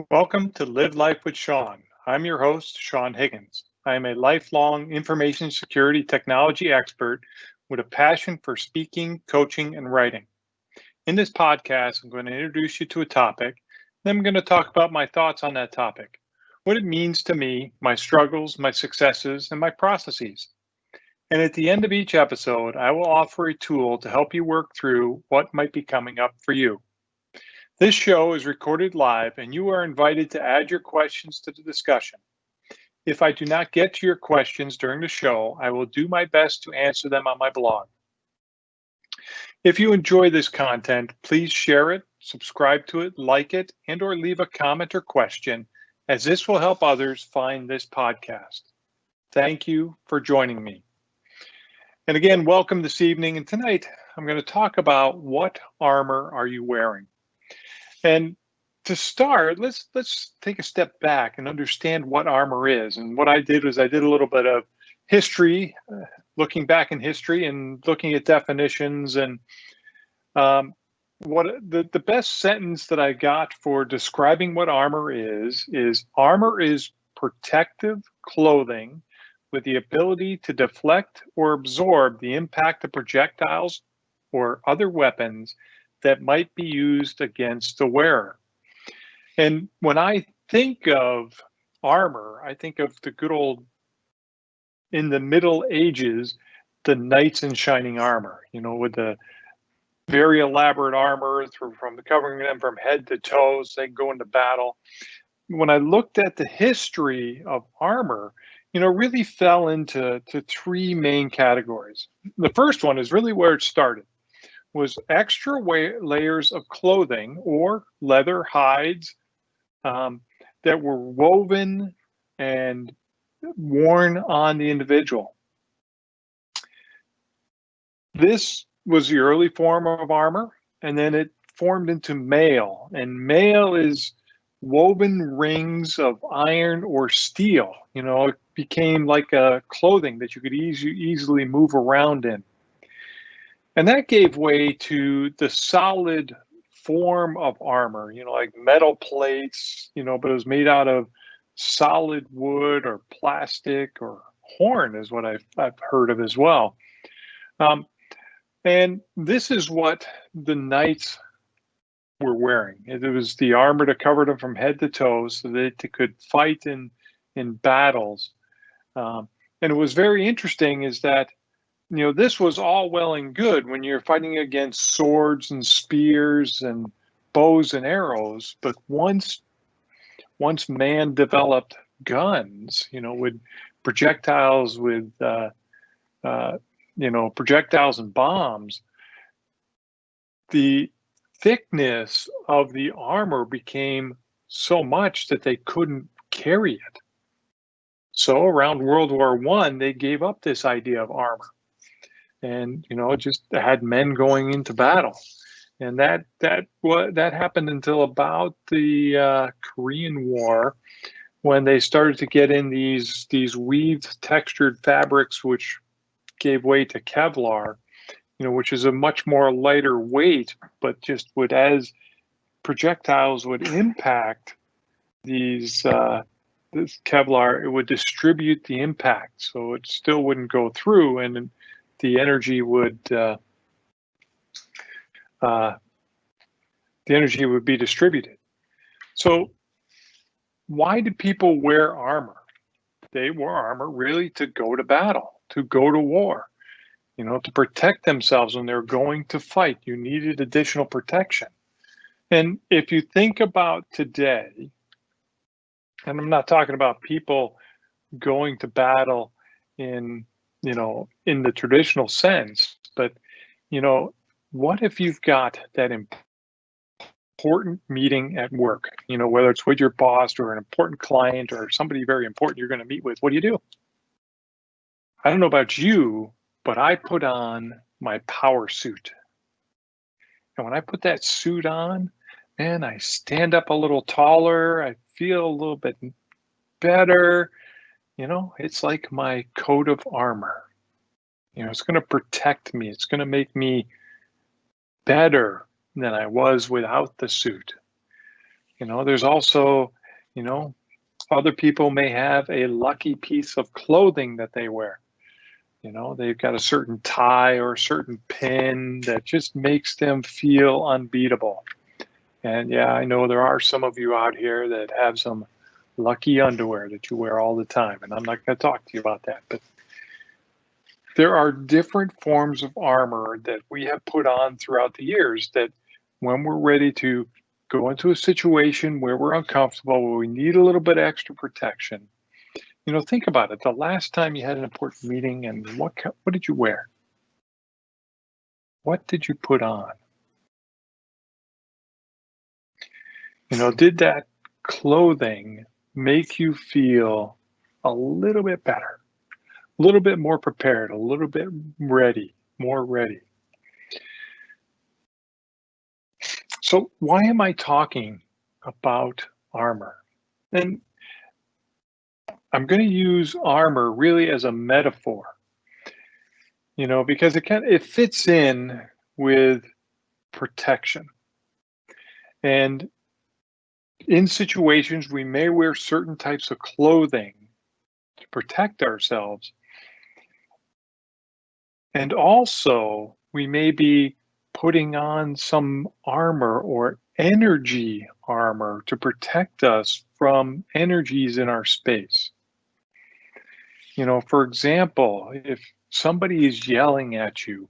Welcome to Live Life with Sean. I'm your host, Sean Higgins. I am a lifelong information security technology expert with a passion for speaking, coaching, and writing. In this podcast, I'm going to introduce you to a topic, then I'm going to talk about my thoughts on that topic, what it means to me, my struggles, my successes, and my processes. And at the end of each episode, I will offer a tool to help you work through what might be coming up for you. This show is recorded live, and you are invited to add your questions to the discussion. If I do not get to your questions during the show, I will do my best to answer them on my blog. If you enjoy this content, please share it, subscribe to it, like it, and/or leave a comment or question, as this will help others find this podcast. Thank you for joining me. And again, welcome this evening. And tonight, I'm going to talk about what armor are you wearing? And to start, let's take a step back and understand what armor is. And what I did was I did a little bit of history, looking back in history and looking at definitions. And what the best sentence that I got for describing what armor is armor is protective clothing with the ability to deflect or absorb the impact of projectiles or other weapons that might be used against the wearer. And when I think of armor, I think of the good old, in the Middle Ages, the knights in shining armor, with the very elaborate armor from covering them from head to toe so they can go into battle. When I looked at the history of armor, really fell into three main categories. The first one is really where it started, was extra layers of clothing or leather hides that were woven and worn on the individual. This was the early form of armor, and then it formed into mail. And mail is woven rings of iron or steel. It became like a clothing that you could easily move around in. And that gave way to the solid form of armor, like metal plates, but it was made out of solid wood or plastic or horn is what I've heard of as well. And this is what the knights were wearing. It was the armor that covered them from head to toe so that they could fight in battles. And it was very interesting is that this was all well and good when you're fighting against swords and spears and bows and arrows. But once man developed guns, with projectiles, projectiles and bombs, the thickness of the armor became so much that they couldn't carry it. So around World War I, they gave up this idea of armor. And just had men going into battle, and that happened until about the Korean War, when they started to get in these weaved textured fabrics, which gave way to Kevlar, which is a much more lighter weight, but just as projectiles would impact this Kevlar, it would distribute the impact, so it still wouldn't go through, and the energy would be distributed. So why do people wear armor? They wear armor really to go to battle, to go to war, to protect themselves when they're going to fight. You needed additional protection. And if you think about today, and I'm not talking about people going to battle in the traditional sense, but, what if you've got that important meeting at work, whether it's with your boss or an important client or somebody very important you're going to meet with, what do? I don't know about you, but I put on my power suit. And when I put that suit on, man, I stand up a little taller. I feel a little bit better. It's like my coat of armor. It's going to protect me. It's going to make me better than I was without the suit. There's also, you know, other people may have a lucky piece of clothing that they wear. They've got a certain tie or a certain pin that just makes them feel unbeatable. And yeah, I know there are some of you out here that have some lucky underwear that you wear all the time, and I'm not going to talk to you about that. But there are different forms of armor that we have put on throughout the years that when we're ready to go into a situation where we're uncomfortable, where we need a little bit extra protection, think about it. The last time you had an important meeting, and what did you wear? What did you put on? Did that clothing make you feel a little bit better, a little bit more prepared, a little bit ready, more ready? So why am I talking about armor? And I'm going to use armor really as a metaphor, because it fits in with protection. And in situations, we may wear certain types of clothing to protect ourselves. And also, we may be putting on some armor or energy armor to protect us from energies in our space. For example, if somebody is yelling at you,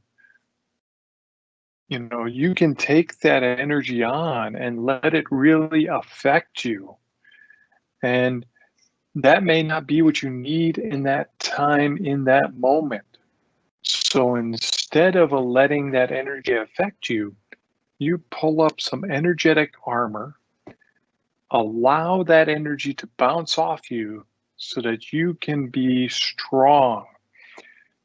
you can take that energy on and let it really affect you. And that may not be what you need in that time, in that moment. So instead of letting that energy affect you, you pull up some energetic armor, allow that energy to bounce off you so that you can be strong.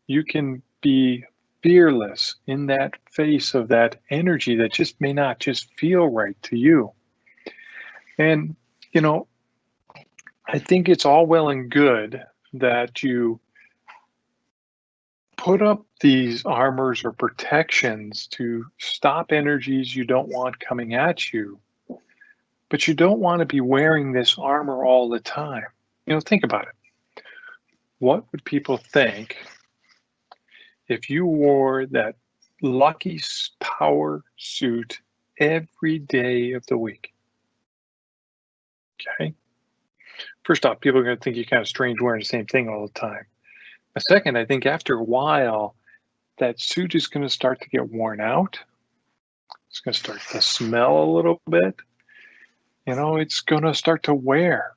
You can be fearless in that face of that energy that just may not just feel right to you. And, I think it's all well and good that you put up these armors or protections to stop energies you don't want coming at you, but you don't want to be wearing this armor all the time. Think about it. What would people think if you wore that lucky power suit every day of the week? Okay. First off, people are going to think you're kind of strange wearing the same thing all the time. A second, I think after a while, that suit is going to start to get worn out. It's going to start to smell a little bit. It's going to start to wear.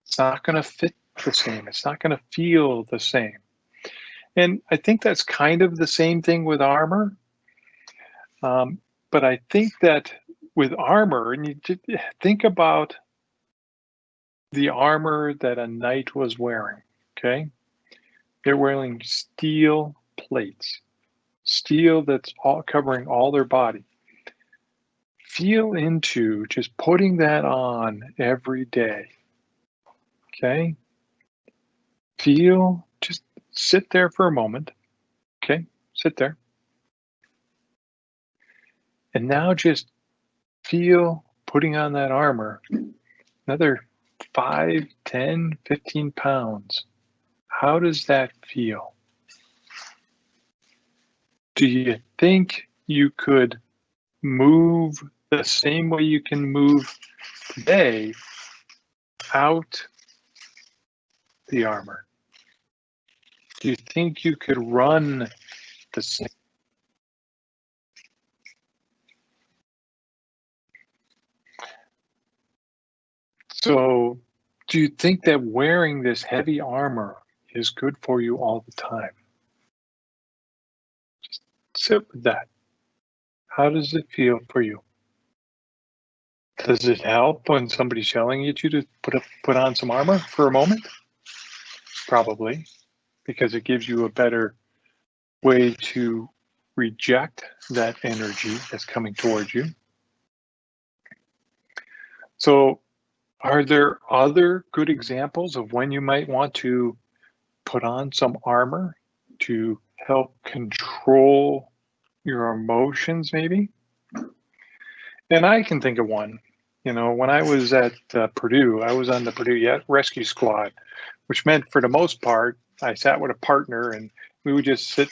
It's not going to fit the same. It's not going to feel the same. And I think that's kind of the same thing with armor. But I think that with armor, and you think about the armor that a knight was wearing, okay? They're wearing steel plates, steel that's all covering all their body. Feel into just putting that on every day, okay? Just sit there for a moment, okay? Sit there. And now just feel putting on that armor, another 5, 10, 15 pounds. How does that feel? Do you think you could move the same way you can move today out the armor? Do you think you could run the same? So, do you think that wearing this heavy armor is good for you all the time? Just sit with that. How does it feel for you? Does it help when somebody's yelling at you to put on some armor for a moment? Probably, because it gives you a better way to reject that energy that's coming towards you. So, are there other good examples of when you might want to put on some armor to help control your emotions, maybe? And I can think of one. When I was at Purdue, I was on the Purdue Rescue Squad, which meant for the most part, I sat with a partner and we would just sit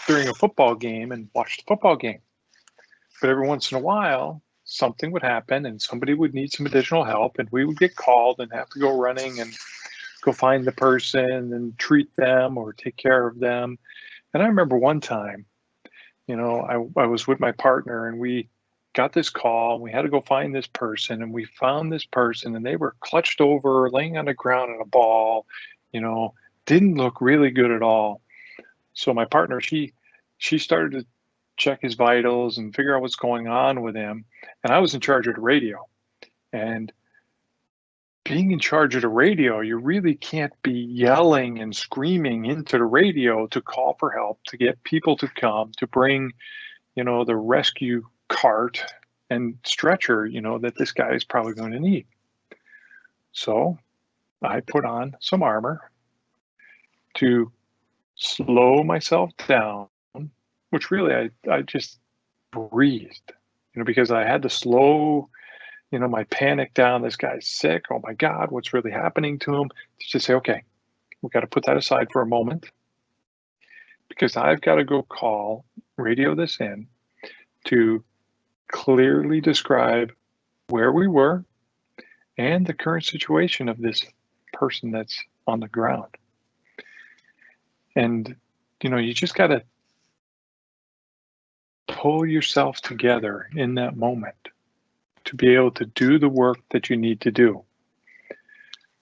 during a football game and watch the football game. But every once in a while, something would happen and somebody would need some additional help, and we would get called and have to go running and go find the person and treat them or take care of them. And I remember one time, I was with my partner and we got this call and we had to go find this person, and we found this person and they were clutched over, laying on the ground in a ball, you know, didn't look really good at all. So my partner, she started to check his vitals and figure out what's going on with him. And I was in charge of the radio. And being in charge of the radio, you really can't be yelling and screaming into the radio to call for help, to get people to come, to bring, the rescue cart and stretcher, that this guy is probably going to need. So I put on some armor to slow myself down, which really I just breathed, because I had to slow, my panic down. This guy's sick. Oh my God, what's really happening to him? To just say, okay, we got to put that aside for a moment, because I've got to go radio this in to clearly describe where we were and the current situation of this person that's on the ground. And, you just got to pull yourself together in that moment to be able to do the work that you need to do.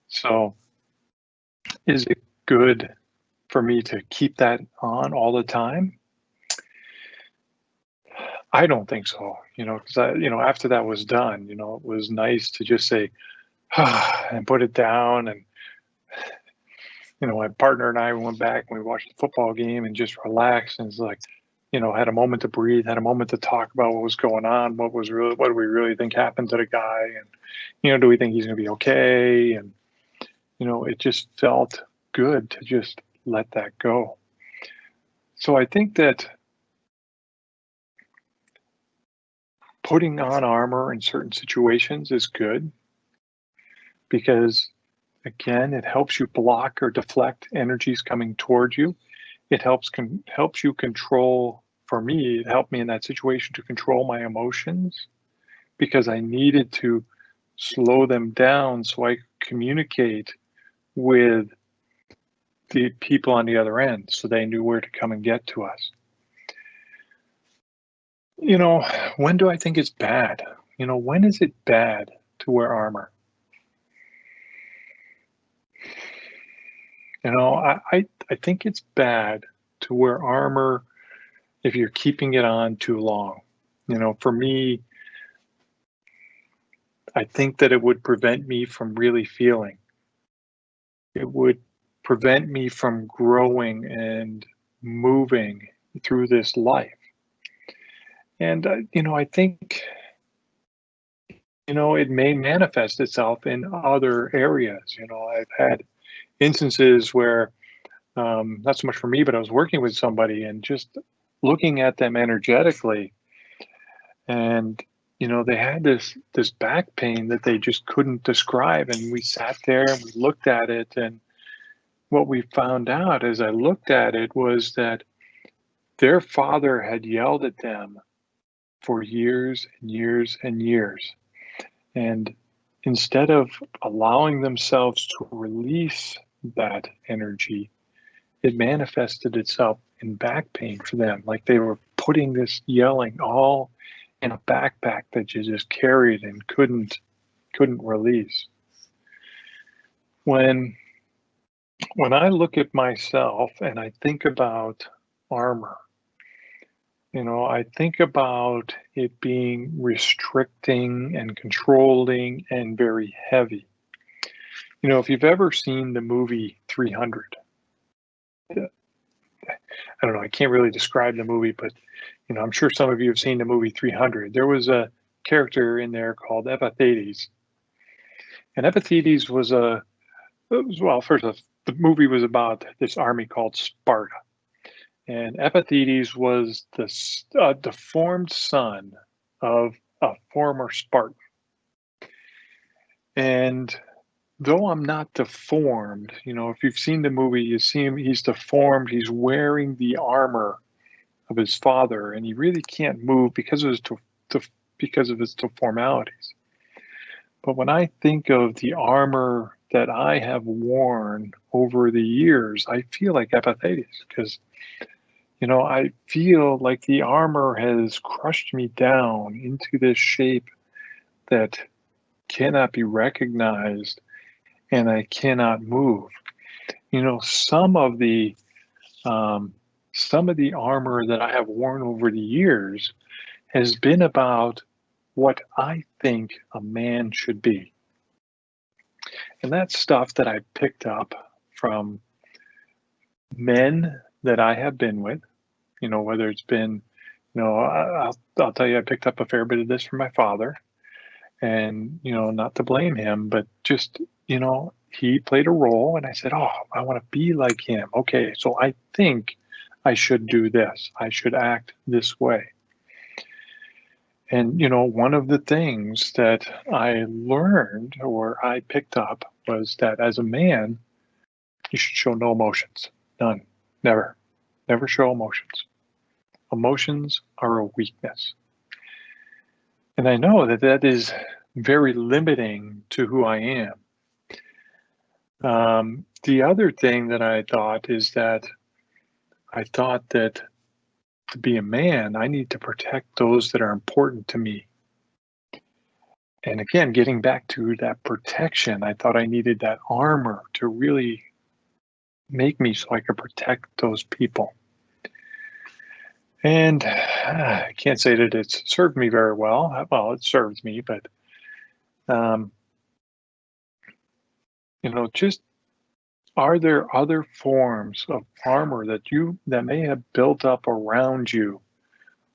So is it good for me to keep that on all the time? I don't think so, because after that was done, it was nice to just say, and put it down. And, my partner and I went back and we watched the football game and just relaxed, and it's like, had a moment to breathe, had a moment to talk about what was going on, what do we really think happened to the guy? And, do we think he's going to be okay? And, it just felt good to just let that go. So I think that putting on armor in certain situations is good because, again, it helps you block or deflect energies coming towards you. It helps you control. For me, it helped me in that situation to control my emotions because I needed to slow them down so I could communicate with the people on the other end so they knew where to come and get to us. When do I think it's bad? When is it bad to wear armor? I think it's bad to wear armor if you're keeping it on too long. For me, I think that it would prevent me from really feeling. It would prevent me from growing and moving through this life. And, I think, it may manifest itself in other areas. I've had instances where, not so much for me, but I was working with somebody and just looking at them energetically, and they had this back pain that they just couldn't describe, and we sat there and we looked at it, and what we found out as I looked at it was that their father had yelled at them for years and years and years, and instead of allowing themselves to release that energy, it manifested itself in back pain for them, like they were putting this yelling all in a backpack that you just carried and couldn't release. When I look at myself and I think about armor, I think about it being restricting and controlling and very heavy. If you've ever seen the movie 300, I don't know, I can't really describe the movie, but I'm sure some of you have seen the movie 300. There was a character in there called Epiphanes. And Epiphanes the movie was about this army called Sparta. And Epiphanes was the deformed son of a former Spartan. And though I'm not deformed, if you've seen the movie, you see him, he's deformed, he's wearing the armor of his father, and he really can't move because of because of his deformalities. But when I think of the armor that I have worn over the years, I feel like Epithetius because, I feel like the armor has crushed me down into this shape that cannot be recognized and I cannot move. Some of the armor that I have worn over the years has been about what I think a man should be. And that's stuff that I picked up from men that I have been with, whether it's been, I'll tell you, I picked up a fair bit of this from my father, and, not to blame him, but just, he played a role, and I said, oh, I want to be like him. Okay, so I think I should do this. I should act this way. And, one of the things that I learned or I picked up was that as a man, you should show no emotions. None. Never. Never show emotions. Emotions are a weakness. And I know that that is very limiting to who I am. The other thing that I thought is that I thought that to be a man, I need to protect those that are important to me. And again, getting back to that protection, I thought I needed that armor to really make me so I could protect those people. And I can't say that it's served me very well. Well, it serves me, but um, just are there other forms of armor that may have built up around you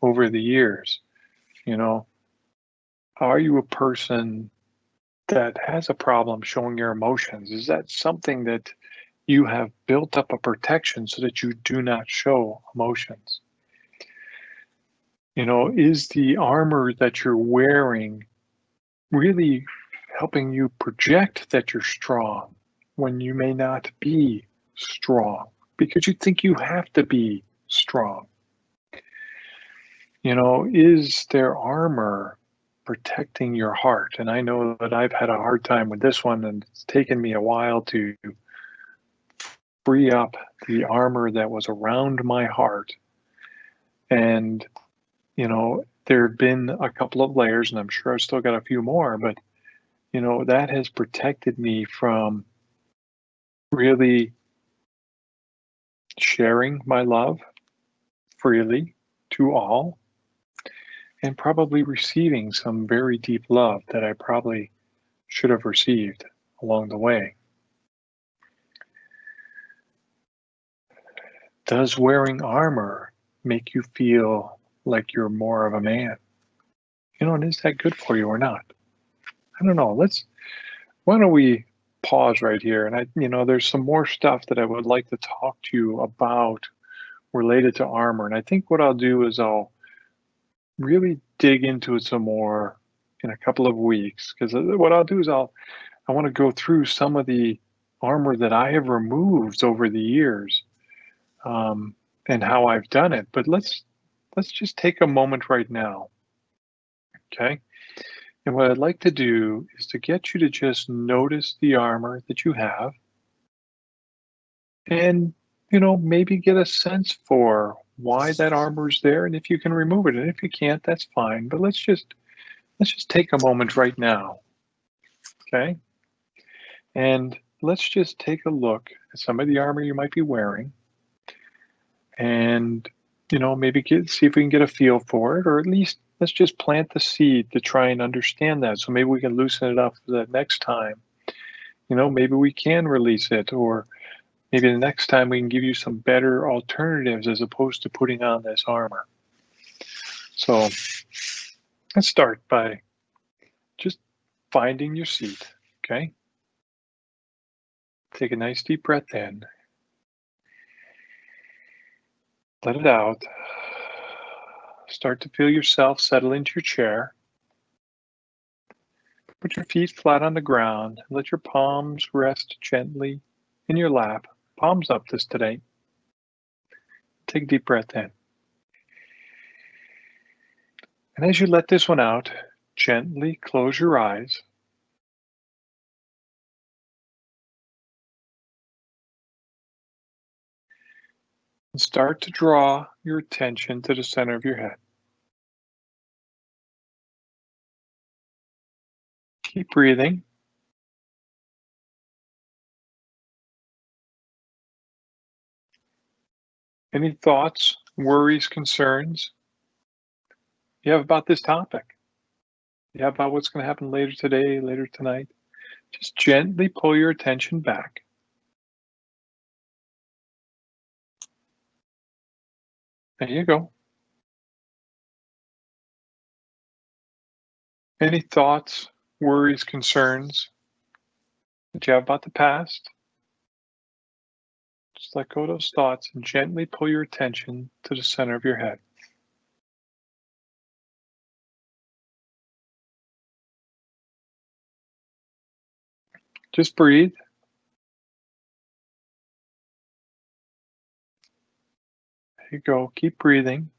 over the years? Are you a person that has a problem showing your emotions? Is that something that you have built up a protection so that you do not show emotions? Is the armor that you're wearing really helping you project that you're strong when you may not be strong because you think you have to be strong? Is their armor protecting your heart? And I know that I've had a hard time with this one, and it's taken me a while to free up the armor that was around my heart. And, there have been a couple of layers, and I'm sure I've still got a few more, but, that has protected me from really sharing my love freely to all and probably receiving some very deep love that I probably should have received along the way. Does wearing armor make you feel like you're more of a man? And is that good for you or not? I don't know. Why don't we pause right here? And there's some more stuff that I would like to talk to you about related to armor. And I think what I'll do is I'll really dig into it some more in a couple of weeks. Because what I'll do is I want to go through some of the armor that I have removed over the years, and how I've done it. But let's just take a moment right now, okay? And what I'd like to do is to get you to just notice the armor that you have, and maybe get a sense for why that armor is there, and if you can remove it. And if you can't, that's fine. But let's just take a moment right now, okay? And let's just take a look at some of the armor you might be wearing, and maybe see if we can get a feel for it, or at least let's just plant the seed to try and understand that. So maybe we can loosen it up for that next time. Maybe we can release it, or maybe the next time we can give you some better alternatives as opposed to putting on this armor. So let's start by just finding your seat, okay? Take a nice deep breath in. Let it out. Start to feel yourself settle into your chair. Put your feet flat on the ground and let your palms rest gently in your lap. Palms up this today. Take a deep breath in. And as you let this one out, gently close your eyes. And start to draw your attention to the center of your head. Keep breathing. Any thoughts, worries, concerns you have about this topic? You have about what's going to happen later today, later tonight? Just gently pull your attention back. There you go. Any thoughts, worries, concerns that you have about the past? Just let go of those thoughts and gently pull your attention to the center of your head. Just breathe. There you go. Keep breathing.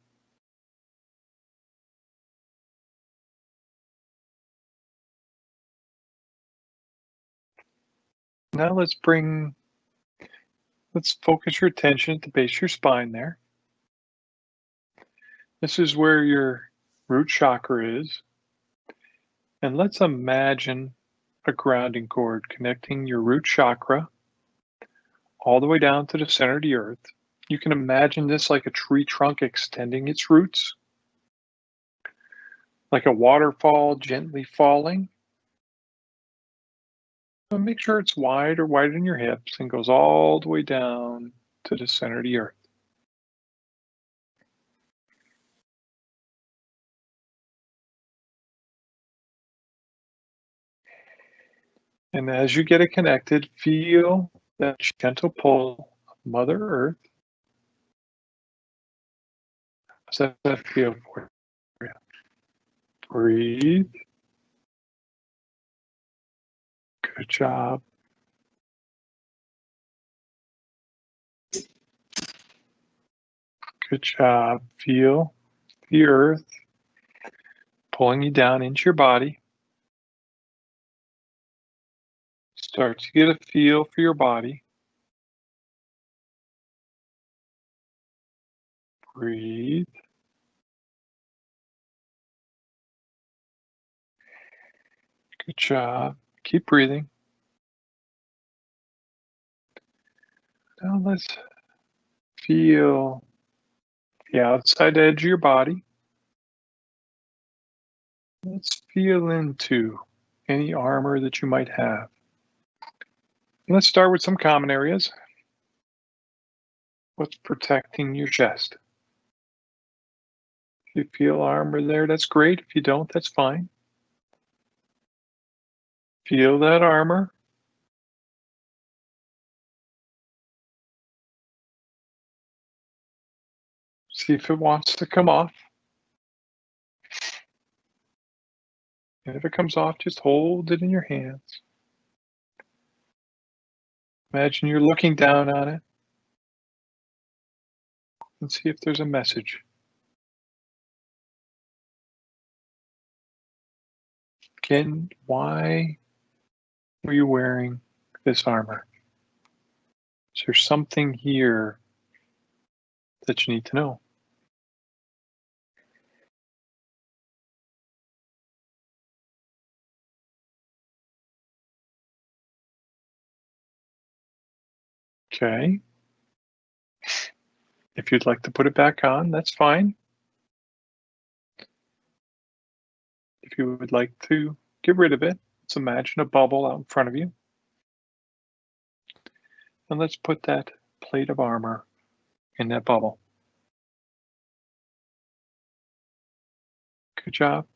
Now let's focus your attention at the base of your spine there. This is where your root chakra is. And let's imagine a grounding cord connecting your root chakra all the way down to the center of the earth. You can imagine this like a tree trunk extending its roots, like a waterfall gently falling. So make sure it's wide or wider than your hips and goes all the way down to the center of the earth. And as you get it connected, feel that gentle pull of Mother Earth. How does that feel for you? Breathe. Good job. Good job. Feel the earth pulling you down into your body. Start to get a feel for your body. Breathe. Good job. Keep breathing. Now let's feel the outside edge of your body. Let's feel into any armor that you might have. Let's start with some common areas. What's protecting your chest? If you feel armor there, that's great. If you don't, that's fine. Feel that armor. See if it wants to come off. And if it comes off, just hold it in your hands. Imagine you're looking down on it and see if there's a message. Again, why were you wearing this armor? Is there something here that you need to know? Okay. If you'd like to put it back on, that's fine. If you would like to get rid of it, let's imagine a bubble out in front of you. And let's put that plate of armor in that bubble. Good job.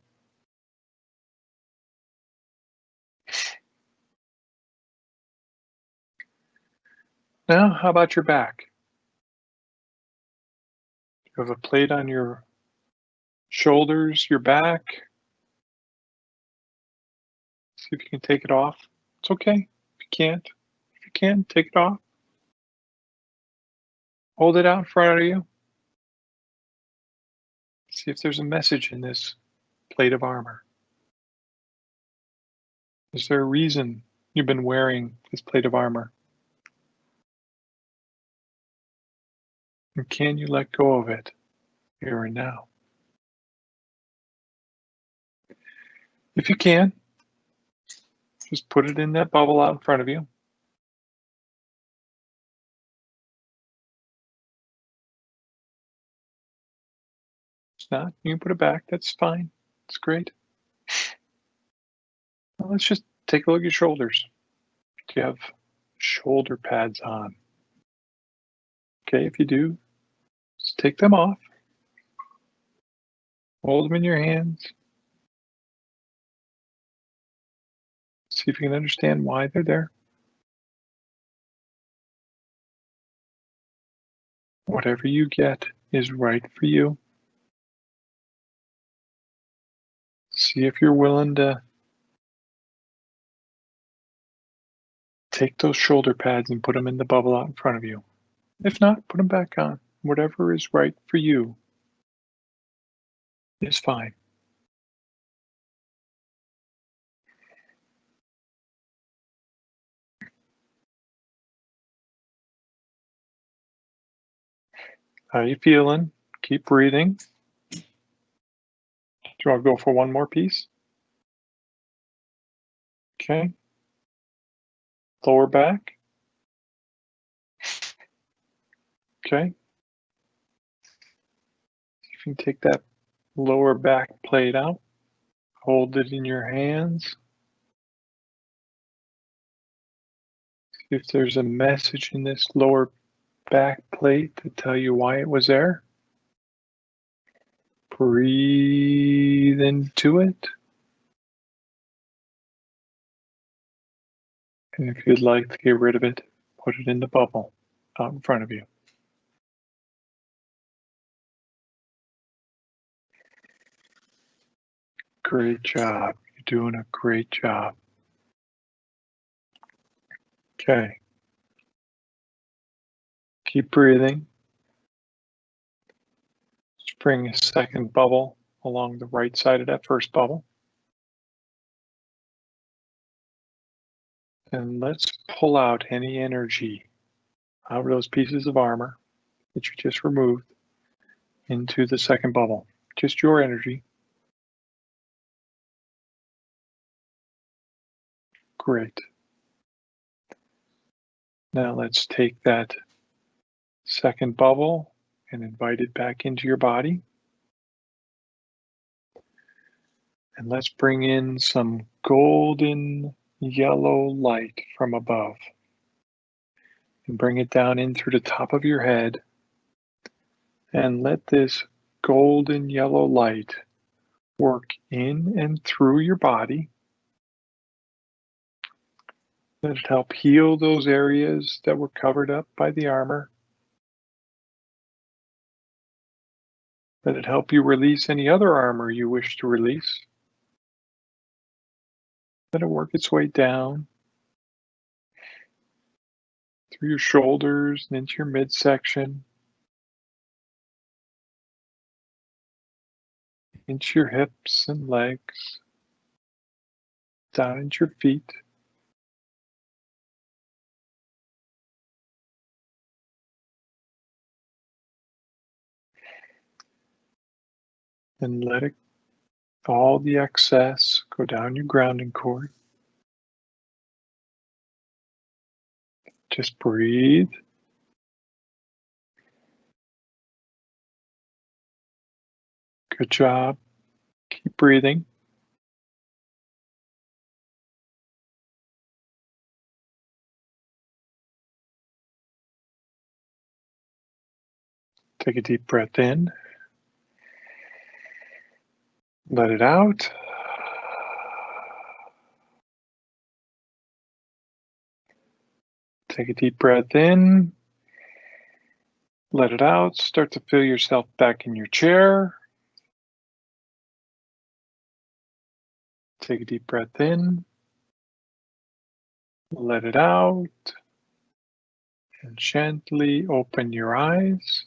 Now, how about your back? You have a plate on your shoulders, your back. See if you can take it off. It's okay if you can't. If you can, take it off. Hold it out in front of you. See if there's a message in this plate of armor. Is there a reason you've been wearing this plate of armor? And can you let go of it here and now? If you can, just put it in that bubble out in front of you. If not, you can put it back. That's fine. It's great. Well, let's just take a look at your shoulders. Do you have shoulder pads on? Okay, if you do, just take them off. Hold them in your hands. See if you can understand why they're there. Whatever you get is right for you. See if you're willing to take those shoulder pads and put them in the bubble out in front of you. If not, put them back on. Whatever is right for you is fine. How you feeling? Keep breathing. Do you want to go for one more piece? Okay. Lower back. Okay. If you can take that lower back plate out, hold it in your hands. See if there's a message in this lower back plate to tell you why it was there. Breathe into it. And if you'd like to get rid of it, put it in the bubble out in front of you. Great job. You're doing a great job. Okay. Keep breathing. Just bring a second bubble along the right side of that first bubble. And let's pull out any energy out of those pieces of armor that you just removed into the second bubble. Just your energy. Great. Now let's take that second bubble and invite it back into your body. And let's bring in some golden yellow light from above. And bring it down in through the top of your head. And let this golden yellow light work in and through your body. Let it help heal those areas that were covered up by the armor. Let it help you release any other armor you wish to release. Let it work its way down through your shoulders and into your midsection, into your hips and legs, down into your feet. And let it, all the excess go down your grounding cord. Just breathe. Good job. Keep breathing. Take a deep breath in. Let it out. Take a deep breath in. Let it out. Start to feel yourself back in your chair. Take a deep breath in. Let it out. And gently open your eyes.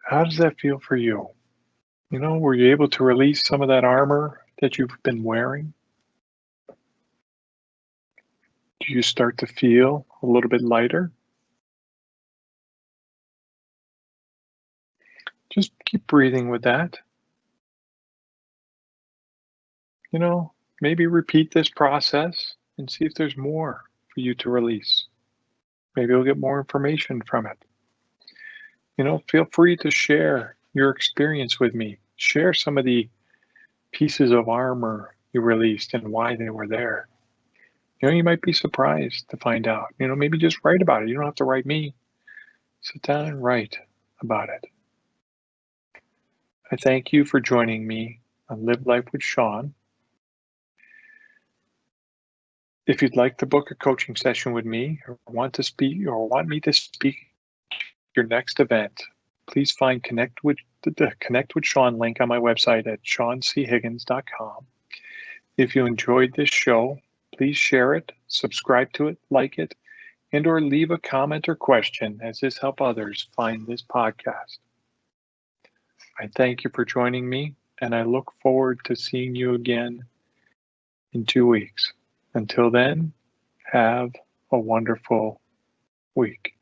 How does that feel for you? You know, were you able to release some of that armor that you've been wearing? Do you start to feel a little bit lighter? Just keep breathing with that. You know, maybe repeat this process and see if there's more for you to release. Maybe you'll get more information from it. You know, feel free to share your experience with me. Share some of the pieces of armor you released and why they were there. You know, you might be surprised to find out. You know, maybe just write about it. You don't have to write me. Sit down and write about it. I thank you for joining me on Live Life with Sean. If you'd like to book a coaching session with me or want me to speak at your next event, please find the Connect with Sean link on my website at seanchiggins.com. If you enjoyed this show, please share it, subscribe to it, like it, and or leave a comment or question, as this helps others find this podcast. I thank you for joining me, and I look forward to seeing you again in 2 weeks. Until then, have a wonderful week.